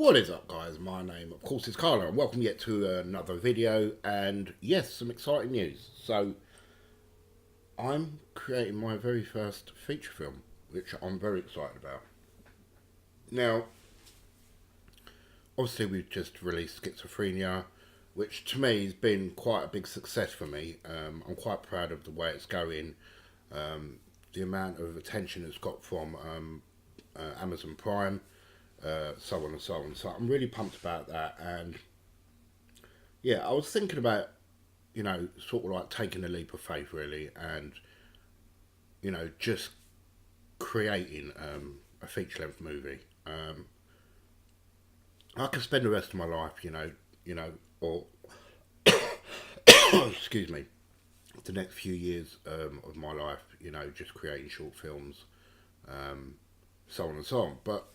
What is up, guys? My name, of course, is Carlo, and welcome yet to another video. And yes, some exciting news. So, I'm creating my very first feature film, which I'm very excited about. Now, obviously, we've just released Schizophrenia, which to me has been quite a big success for me. I'm quite proud of the way it's going, the amount of attention it's got from Amazon Prime. So on and so on. So I'm really pumped about that. And yeah, I was thinking about, sort of like taking a leap of faith, really, and, just creating a feature length movie. I could spend the rest of my life, or, excuse me, the next few years of my life, just creating short films, so on and so on. But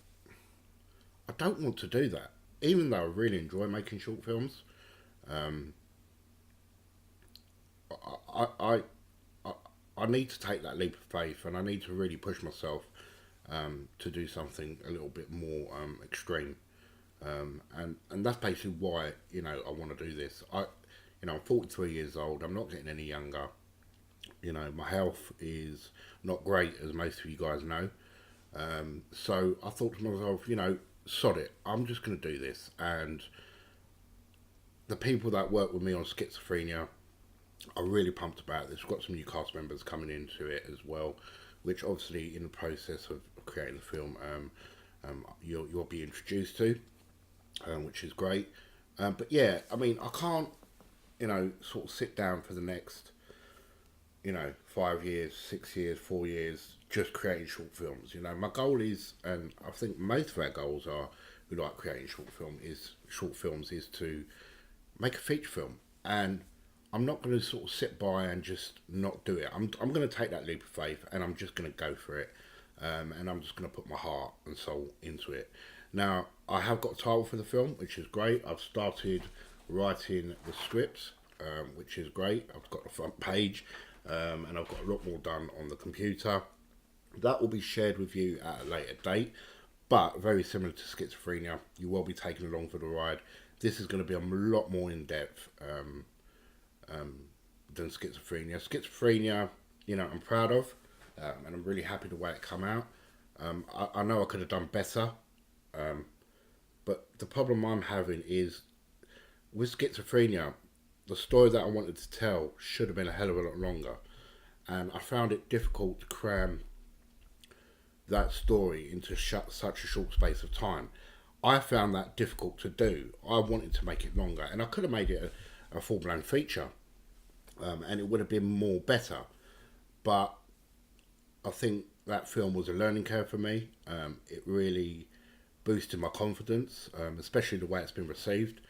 I don't want to do that, even though I really enjoy making short films. I, I, I, I need to take that leap of faith, and I need to really push myself to do something a little bit more extreme. And that's basically why I want to do this. I'm 43 years old. I'm not getting any younger. My health is not great, as most of you guys know. So I thought to myself, sod it, I'm just going to do this. And the people that work with me on Schizophrenia are really pumped about this. We've got some new cast members coming into it as well, which obviously in the process of creating the film, you'll be introduced to, which is great. But yeah, I mean, I can't, sort of sit down for the next, 5 years, 6 years, 4 years, just creating short films. My goal is, and I think most of our goals are, who like creating short films, is to make a feature film. And I'm not going to sort of sit by and just not do it. I'm going to take that leap of faith, and I'm just going to go for it. And I'm just going to put my heart and soul into it. Now, I have got a title for the film, which is great. I've started writing the script, which is great. I've got the front page, and I've got a lot more done on the computer. That will be shared with you at a later date, but very similar to Schizophrenia, you will be taken along for the ride. This is going to be a lot more in depth than Schizophrenia. Schizophrenia, I'm proud of, and I'm really happy the way it come out. I know I could have done better, but the problem I'm having is with Schizophrenia, the story that I wanted to tell should have been a hell of a lot longer, and I found it difficult to cram that story into such a short space of time. I found that difficult to do. I wanted to make it longer, and I could have made it a full-blown feature, and it would have been more better. But I think that film was a learning curve for me. It really boosted my confidence, especially the way it's been received.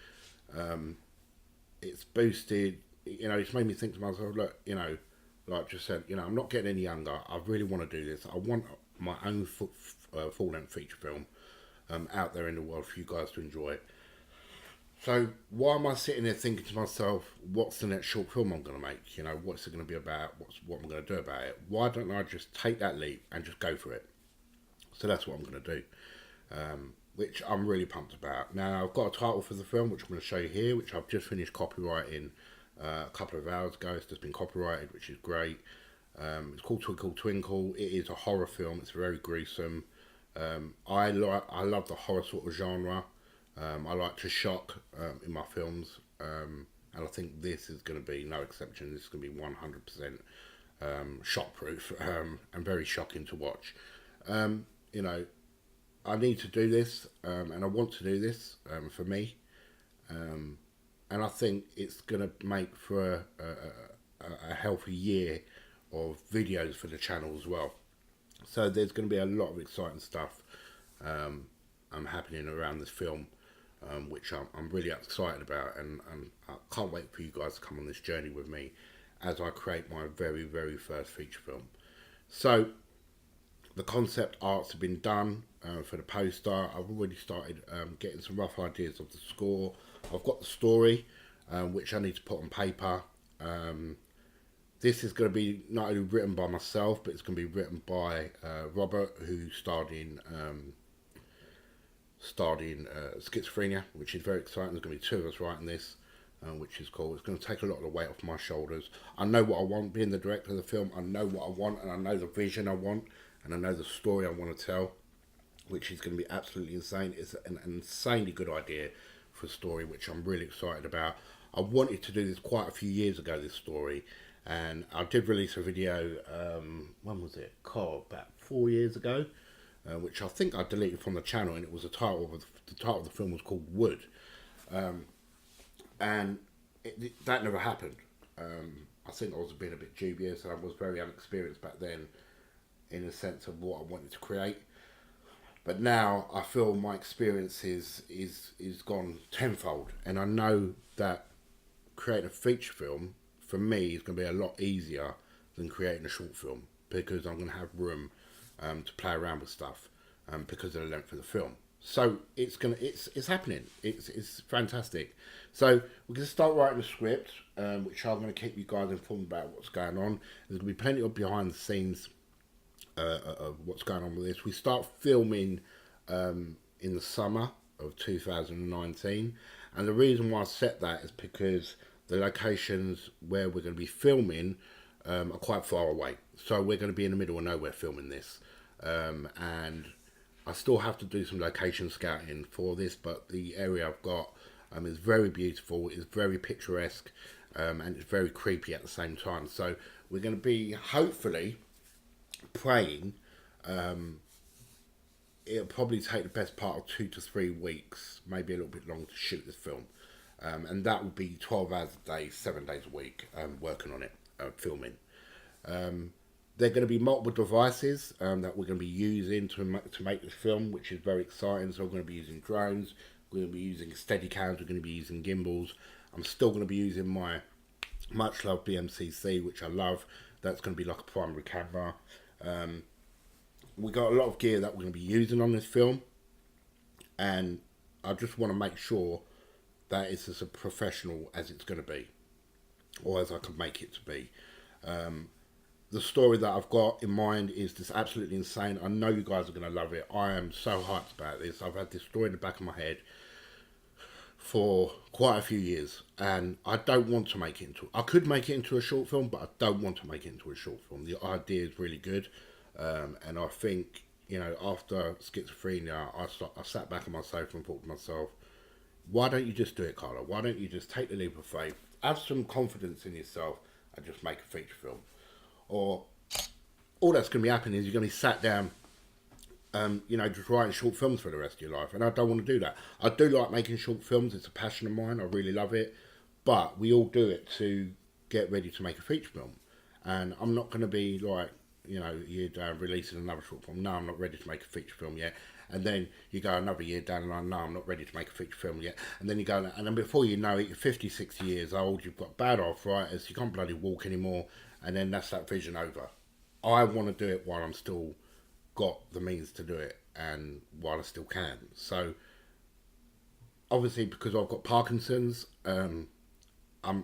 It's boosted, it's made me think to myself, look, like I just said, I'm not getting any younger. I really want to do this. I want my own full-length feature film out there in the world for you guys to enjoy. So why am I sitting there thinking to myself, what's the next short film I'm going to make? What's it going to be about? What I'm going to do about it? Why don't I just take that leap and just go for it? So that's what I'm going to do, which I'm really pumped about. Now, I've got a title for the film, which I'm going to show you here, which I've just finished copywriting a couple of hours ago. It's just been copyrighted, which is great. It's called Twinkle. It is a horror film. It's very gruesome. I love the horror sort of genre. I like to shock in my films, and I think this is going to be no exception. This is going to be 100% shock-proof and very shocking to watch. I need to do this, and I want to do this for me, and I think it's going to make for a healthy year of videos for the channel as well. So there's going to be a lot of exciting stuff happening around this film, which I'm really excited about, and I can't wait for you guys to come on this journey with me as I create my very, very first feature film. So the concept arts have been done for the poster. I've already started getting some rough ideas of the score. I've got the story, which I need to put on paper. This is going to be not only written by myself, but it's going to be written by Robert, who starred in starring schizophrenia, which is very exciting. There's going to be two of us writing this, which is cool. It's going to take a lot of the weight off my shoulders. I know what I want. Being the director of the film, I know what I want, and I know the vision I want, and I know the story I want to tell, which is going to be absolutely insane. It's an insanely good idea for a story, which I'm really excited about. I wanted to do this quite a few years ago, this story, and I did release a video, when was it? About 4 years ago, which I think I deleted from the channel, and it was the title of the film was called Wood, and that never happened. I think I was being a bit dubious, and I was very inexperienced back then in the sense of what I wanted to create. But now I feel my experience is gone tenfold, and I know that creating a feature film for me is going to be a lot easier than creating a short film, because I'm going to have room to play around with stuff because of the length of the film. So it's happening. It's fantastic. So we're going to start writing the script, which I'm going to keep you guys informed about what's going on. There's going to be plenty of behind the scenes of what's going on with this. We start filming in the summer of 2019, and the reason why I set that is because the locations where we're going to be filming are quite far away. So we're going to be in the middle of nowhere filming this, and I still have to do some location scouting for this, but the area I've got is very beautiful, it's very picturesque, and it's very creepy at the same time. So we're going to be hopefully praying. It'll probably take the best part of 2 to 3 weeks, maybe a little bit longer, to shoot this film, and that will be 12 hours a day, 7 days a week, working on it, filming. There are going to be multiple devices that we're going to be using to make this film, which is very exciting. So we're going to be using drones, we're going to be using Steadicams, we're going to be using gimbals. I'm still going to be using my much loved BMCC, which I love. That's going to be like a primary camera. We got a lot of gear that we're going to be using on this film, and I just want to make sure that it's as professional as it's going to be, or as I can make it to be. The story that I've got in mind is just absolutely insane. I know you guys are going to love it. I am so hyped about this. I've had this story in the back of my head for quite a few years, and I don't want to make it into... I could make it into a short film, but I don't want to make it into a short film. The idea is really good, and I think, you know, after schizophrenia, I sat back on my sofa and thought to myself, why don't you just do it, Carlo? Why don't you just take the leap of faith, have some confidence in yourself, and just make a feature film? Or all that's going to be happening is you're going to be sat down, you know, just writing short films for the rest of your life. And I don't want to do that. I do like making short films. It's a passion of mine. I really love it. But we all do it to get ready to make a feature film. And I'm not going to be like, you know, year down releasing another short film. No, I'm not ready to make a feature film yet. And then you go another year down the line, no, I'm not ready to make a feature film yet. And then you go, and then before you know it, you're 50, 60 years old, you've got bad arthritis, you can't bloody walk anymore, and then that's that vision over. I want to do it while I'm still got the means to do it, and while I still can. So, obviously, because I've got Parkinson's, I'm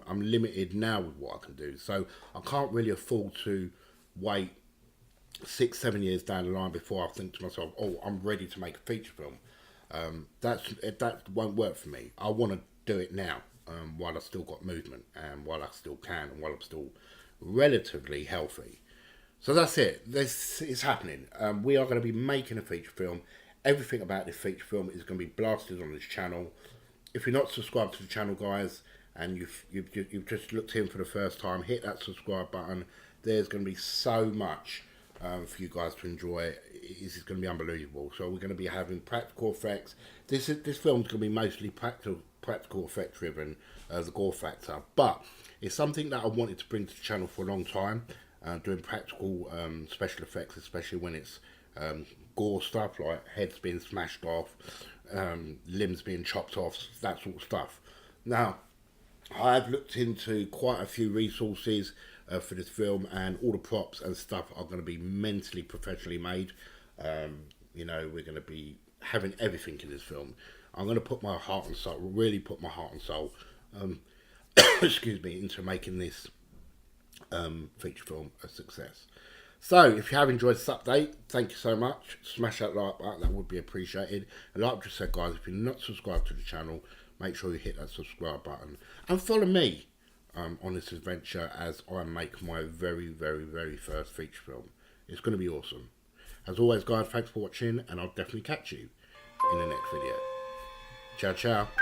limited now with what I can do. So, I can't really afford to wait 6, 7 years down the line before I think to myself, oh, I'm ready to make a feature film. That won't work for me. I want to do it now, while I've still got movement, and while I still can, and while I'm still relatively healthy. So that's it. This is happening. We are going to be making a feature film. Everything about this feature film is going to be blasted on this channel. If you're not subscribed to the channel, guys, and you've just looked in for the first time, hit that subscribe button. There's going to be so much for you guys to enjoy. This is going to be unbelievable. So we're going to be having practical effects. This film's going to be mostly practical effect driven, the gore factor. But it's something that I wanted to bring to the channel for a long time. Doing practical special effects, especially when it's gore stuff, like heads being smashed off, limbs being chopped off, that sort of stuff. Now, I've looked into quite a few resources for this film, and all the props and stuff are going to be mentally professionally made. You know, we're going to be having everything in this film. I'm going to put my heart and soul, really put my heart and soul, excuse me, into making this feature film a success. So, if you have enjoyed this update, thank you so much. Smash that like button, that would be appreciated. And like I just said, guys, if you're not subscribed to the channel, make sure you hit that subscribe button. And follow me on this adventure as I make my very, very, very first feature film. It's going to be awesome. As always, guys, thanks for watching, and I'll definitely catch you in the next video. Ciao, ciao.